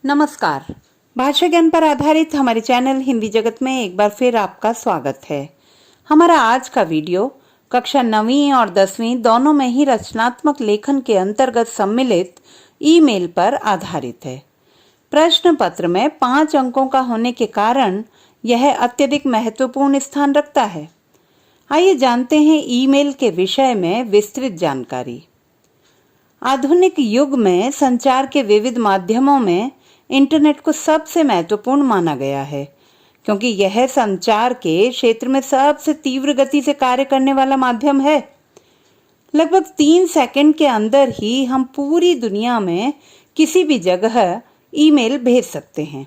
नमस्कार। भाषा ज्ञान पर आधारित हमारे चैनल हिंदी जगत में एक बार फिर आपका स्वागत है। हमारा आज का वीडियो कक्षा 9वीं और 10वीं दोनों में ही रचनात्मक लेखन के अंतर्गत सम्मिलित ईमेल पर आधारित है। प्रश्न पत्र में 5 अंकों का होने के कारण यह अत्यधिक महत्वपूर्ण स्थान रखता है। आइए जानते हैं ईमेल के विषय में विस्तृत जानकारी। आधुनिक युग में संचार के विविध माध्यमों में इंटरनेट को सबसे महत्वपूर्ण माना गया है, क्योंकि यह संचार के क्षेत्र में सबसे तीव्र गति से कार्य करने वाला माध्यम है। लगभग 3 सेकंड के अंदर ही हम पूरी दुनिया में किसी भी जगह ईमेल भेज सकते हैं।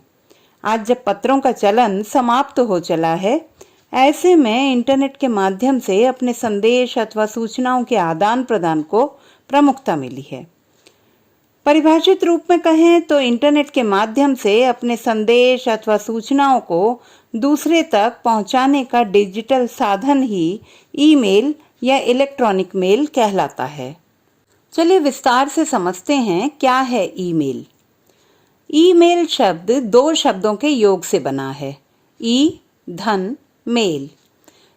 आज जब पत्रों का चलन समाप्त हो चला है, ऐसे में इंटरनेट के माध्यम से अपने संदेश अथवा सूचनाओं के आदान प्रदान को प्रमुखता मिली है। परिभाषित रूप में कहें तो इंटरनेट के माध्यम से अपने संदेश अथवा सूचनाओं को दूसरे तक पहुंचाने का डिजिटल साधन ही ईमेल या इलेक्ट्रॉनिक मेल कहलाता है। चलिए विस्तार से समझते हैं क्या है ईमेल। ईमेल शब्द 2 शब्दों के योग से बना है, ई धन मेल।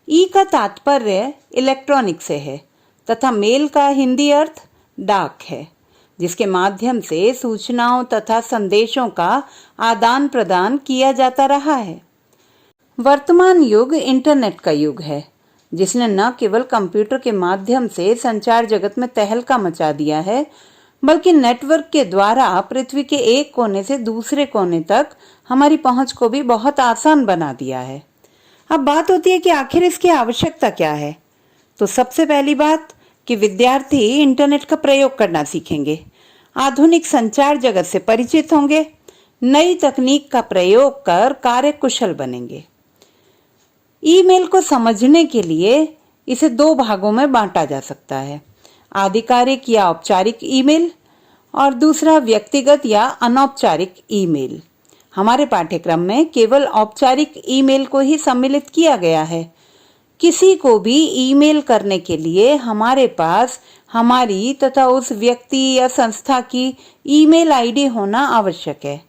ई का तात्पर्य इलेक्ट्रॉनिक से है तथा मेल का हिंदी अर्थ डाक है, जिसके माध्यम से सूचनाओं तथा संदेशों का आदान प्रदान किया जाता रहा है। वर्तमान युग इंटरनेट का युग है, जिसने न केवल कंप्यूटर के माध्यम से संचार जगत में तहलका मचा दिया है, बल्कि नेटवर्क के द्वारा पृथ्वी के एक कोने से दूसरे कोने तक हमारी पहुंच को भी बहुत आसान बना दिया है। अब बात होती है कि आखिर इसकी आवश्यकता क्या है। तो सबसे पहली बात कि विद्यार्थी इंटरनेट का प्रयोग करना सीखेंगे, आधुनिक संचार जगत से परिचित होंगे, नई तकनीक का प्रयोग कर कार्यकुशल बनेंगे। ईमेल को समझने के लिए इसे 2 भागों में बांटा जा सकता है, आधिकारिक या औपचारिक ईमेल और दूसरा व्यक्तिगत या अनौपचारिक ईमेल। हमारे पाठ्यक्रम में केवल औपचारिक ईमेल को ही सम्मिलित किया गया है। किसी को भी ईमेल करने के लिए हमारे पास हमारी तथा उस व्यक्ति या संस्था की ईमेल आईडी होना आवश्यक है।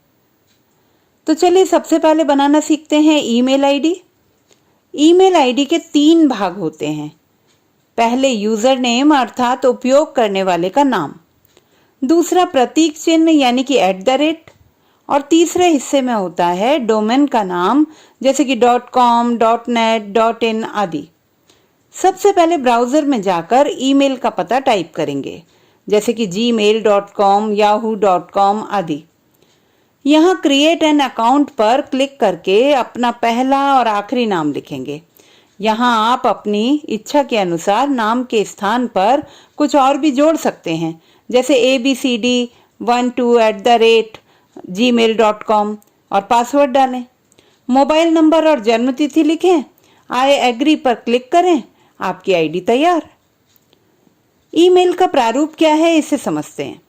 तो चलिए सबसे पहले बनाना सीखते हैं ईमेल आईडी। ईमेल आईडी के 3 भाग होते हैं। पहले यूजर नेम अर्थात उपयोग करने वाले का नाम, दूसरा प्रतीक चिन्ह यानी कि @ और तीसरे हिस्से में होता है डोमेन का नाम, जैसे कि .com, .net, .in आदि। सबसे पहले ब्राउजर में जाकर ईमेल का पता टाइप करेंगे, जैसे कि gmail.com, yahoo.com आदि। यहाँ क्रिएट एन अकाउंट पर क्लिक करके अपना पहला और आखिरी नाम लिखेंगे। यहाँ आप अपनी इच्छा के अनुसार नाम के स्थान पर कुछ और भी जोड़ सकते हैं, जैसे abcd12@gmail.com और पासवर्ड डालें। मोबाइल नंबर और जन्मतिथि लिखें, आई एग्री पर क्लिक करें, आपकी आईडी तैयार। ईमेल का प्रारूप क्या है इसे समझते हैं।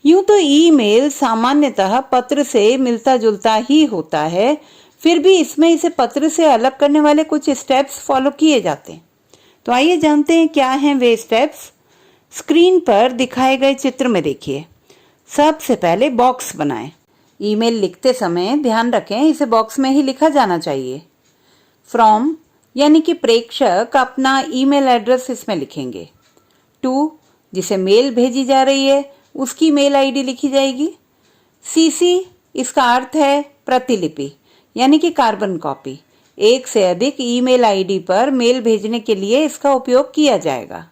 यूं तो ईमेल सामान्यतः पत्र से मिलता जुलता ही होता है, फिर भी इसमें इसे पत्र से अलग करने वाले कुछ स्टेप्स फॉलो किए जाते हैं। तो आइए जानते हैं क्या हैं वे स्टेप्स। स्क्रीन पर दिखाए गए चित्र में देखिए। सबसे पहले बॉक्स बनाएं। ईमेल लिखते समय ध्यान रखें इसे बॉक्स में ही लिखा जाना चाहिए। फ्रॉम यानी कि प्रेषक अपना ईमेल एड्रेस इसमें लिखेंगे। टू जिसे मेल भेजी जा रही है उसकी मेल आईडी लिखी जाएगी। सीसी इसका अर्थ है प्रतिलिपि यानी कि कार्बन कॉपी। एक से अधिक ईमेल आईडी पर मेल भेजने के लिए इसका उपयोग किया जाएगा।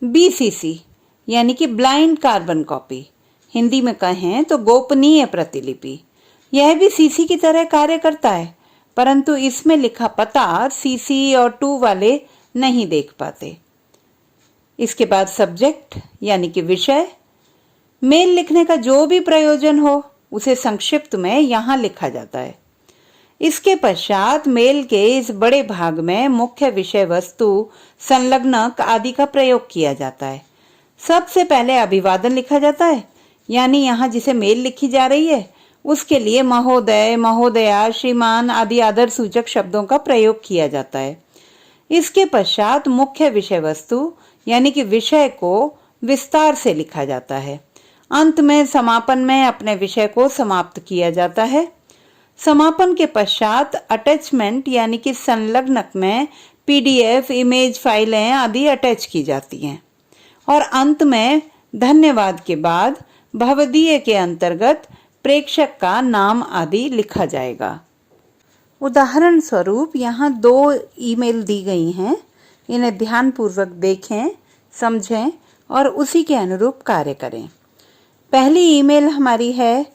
बीसीसी यानी कि ब्लाइंड कार्बन कॉपी, हिंदी में कहें तो गोपनीय प्रतिलिपि। यह भी सीसी की तरह कार्य करता है, परंतु इसमें लिखा पता सीसी और 2 वाले नहीं देख पाते। इसके बाद सब्जेक्ट यानी कि विषय। मेल लिखने का जो भी प्रयोजन हो उसे संक्षिप्त में यहाँ लिखा जाता है। इसके पश्चात मेल के इस बड़े भाग में मुख्य विषय वस्तु, संलग्नक आदि का प्रयोग किया जाता है। सबसे पहले अभिवादन लिखा जाता है, यानी यहाँ जिसे मेल लिखी जा रही है उसके लिए महोदय, महोदया, श्रीमान आदि आदर सूचक शब्दों का प्रयोग किया जाता है। इसके पश्चात मुख्य विषय वस्तु यानी कि विषय को विस्तार से लिखा जाता है। अंत में समापन में अपने विषय को समाप्त किया जाता है। समापन के पश्चात अटैचमेंट यानी कि संलग्नक में PDF, इमेज फाइलें आदि अटैच की जाती हैं और अंत में धन्यवाद के बाद भवदीय के अंतर्गत प्रेषक का नाम आदि लिखा जाएगा। उदाहरण स्वरूप यहाँ 2 ईमेल दी गई हैं, इन्हें ध्यानपूर्वक देखें, समझें और उसी के अनुरूप कार्य करें। पहली ईमेल हमारी है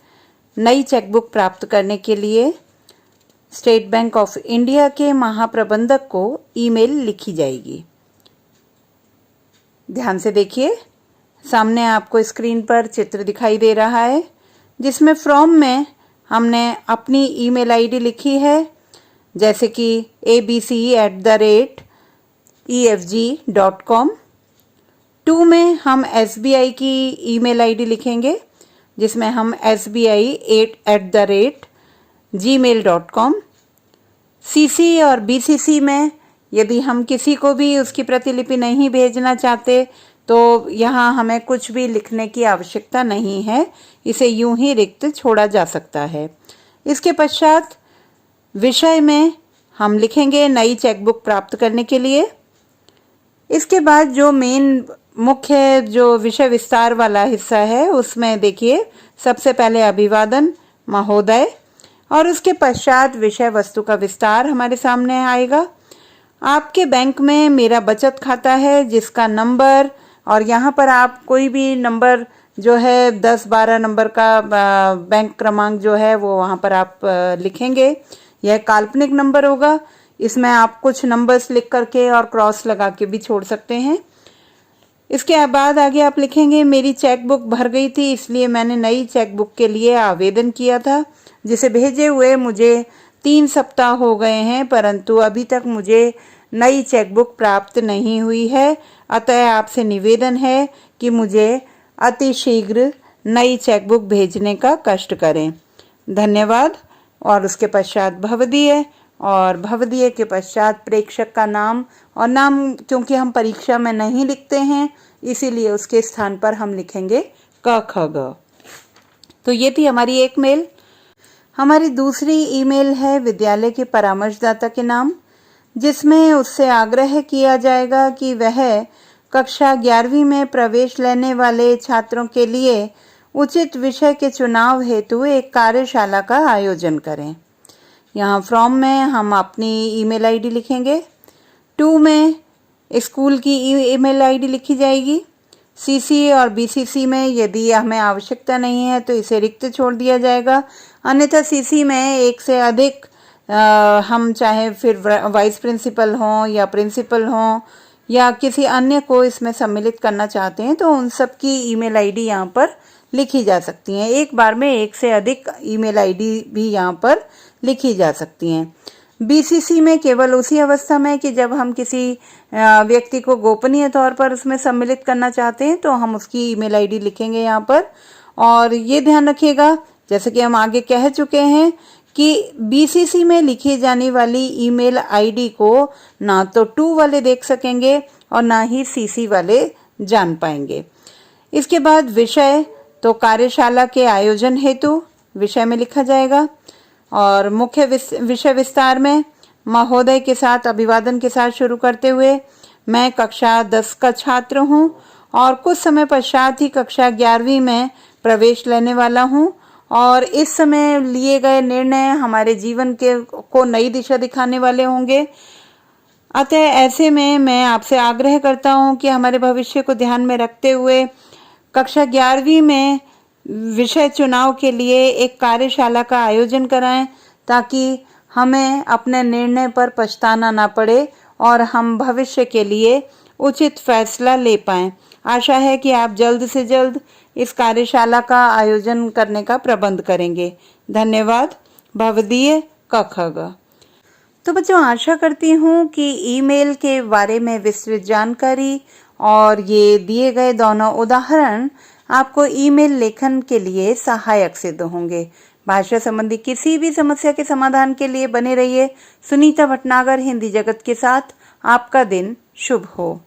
नई चेकबुक प्राप्त करने के लिए स्टेट बैंक ऑफ इंडिया के महाप्रबंधक को ईमेल लिखी जाएगी। ध्यान से देखिए, सामने आपको स्क्रीन पर चित्र दिखाई दे रहा है जिसमें फ्रॉम में हमने अपनी ईमेल आईडी लिखी है, जैसे कि abc@efg.com। टू में हम SBI की ईमेल आईडी लिखेंगे जिसमें हम sbi@gmail.com। CC और BCC में यदि हम किसी को भी उसकी प्रतिलिपि नहीं भेजना चाहते तो यहाँ हमें कुछ भी लिखने की आवश्यकता नहीं है, इसे यूं ही रिक्त छोड़ा जा सकता है। इसके पश्चात विषय में हम लिखेंगे नई चेकबुक प्राप्त करने के लिए। इसके बाद जो मुख्य जो विषय विस्तार वाला हिस्सा है उसमें देखिए, सबसे पहले अभिवादन महोदय और उसके पश्चात विषय वस्तु का विस्तार हमारे सामने आएगा। आपके बैंक में मेरा बचत खाता है जिसका नंबर, और यहाँ पर आप कोई भी नंबर जो है 10-12 नंबर का बैंक क्रमांक जो है वो वहाँ पर आप लिखेंगे। यह काल्पनिक नंबर होगा, इसमें आप कुछ नंबर्स लिख करके और क्रॉस लगा के भी छोड़ सकते हैं। इसके बाद आगे आप लिखेंगे मेरी चेकबुक भर गई थी इसलिए मैंने नई चेकबुक के लिए आवेदन किया था, जिसे भेजे हुए मुझे 3 सप्ताह हो गए हैं, परंतु अभी तक मुझे नई चेकबुक प्राप्त नहीं हुई है। अतः आपसे निवेदन है कि मुझे अति शीघ्र नई चेकबुक भेजने का कष्ट करें। धन्यवाद। और उसके पश्चात भवदीय, और भवदीय के पश्चात प्रेषक का नाम, और नाम क्योंकि हम परीक्षा में नहीं लिखते हैं इसीलिए उसके स्थान पर हम लिखेंगे क ख ग। तो ये थी हमारी एक मेल। हमारी दूसरी ईमेल है विद्यालय के परामर्शदाता के नाम, जिसमें उससे आग्रह किया जाएगा कि वह कक्षा 11वीं में प्रवेश लेने वाले छात्रों के लिए उचित विषय के चुनाव हेतु एक कार्यशाला का आयोजन करें। यहाँ फ्रॉम में हम अपनी ईमेल आईडी लिखेंगे। 2 में स्कूल की ईमेल आईडी लिखी जाएगी। CC और BCC में यदि हमें आवश्यकता नहीं है तो इसे रिक्त छोड़ दिया जाएगा, अन्यथा CC में एक से अधिक हम चाहे फिर वाइस प्रिंसिपल हों या प्रिंसिपल हों या किसी अन्य को इसमें सम्मिलित करना चाहते हैं तो उन सब की ईमेल आईडी यहाँ पर लिखी जा सकती हैं। एक बार में एक से अधिक ईमेल आईडी भी यहाँ पर लिखी जा सकती हैं। BCC में केवल उसी अवस्था में कि जब हम किसी व्यक्ति को गोपनीय तौर पर उसमें सम्मिलित करना चाहते हैं तो हम उसकी ईमेल आईडी लिखेंगे यहाँ पर। और ये ध्यान रखिएगा, जैसे कि हम आगे कह चुके हैं कि BCC में लिखी जाने वाली ईमेल आईडी को ना तो 2 वाले देख सकेंगे और ना ही CC वाले जान पाएंगे। इसके बाद विषय, तो कार्यशाला के आयोजन हेतु विषय में लिखा जाएगा, और मुख्य विषय विस्तार में महोदय के साथ अभिवादन के साथ शुरू करते हुए मैं कक्षा 10 का छात्र हूँ और कुछ समय पश्चात ही कक्षा 11वीं में प्रवेश लेने वाला हूँ, और इस समय लिए गए निर्णय हमारे जीवन को नई दिशा दिखाने वाले होंगे। अतः ऐसे में मैं आपसे आग्रह करता हूँ कि हमारे भविष्य को ध्यान में रखते हुए कक्षा 11वीं में विषय चुनाव के लिए एक कार्यशाला का आयोजन कराएं, ताकि हमें अपने निर्णय पर पछताना ना पड़े और हम भविष्य के लिए उचित फैसला ले पाएं। आशा है कि आप जल्द से जल्द इस कार्यशाला का आयोजन करने का प्रबंध करेंगे। धन्यवाद। भवदीय क ख ग। तो बच्चों, आशा करती हूँ कि ईमेल के बारे में विस्तृत जानकारी और ये दिए गए दोनों उदाहरण आपको ईमेल लेखन के लिए सहायक सिद्ध होंगे। भाषा संबंधी किसी भी समस्या के समाधान के लिए बने रहिए सुनीता भटनागर हिंदी जगत के साथ। आपका दिन शुभ हो।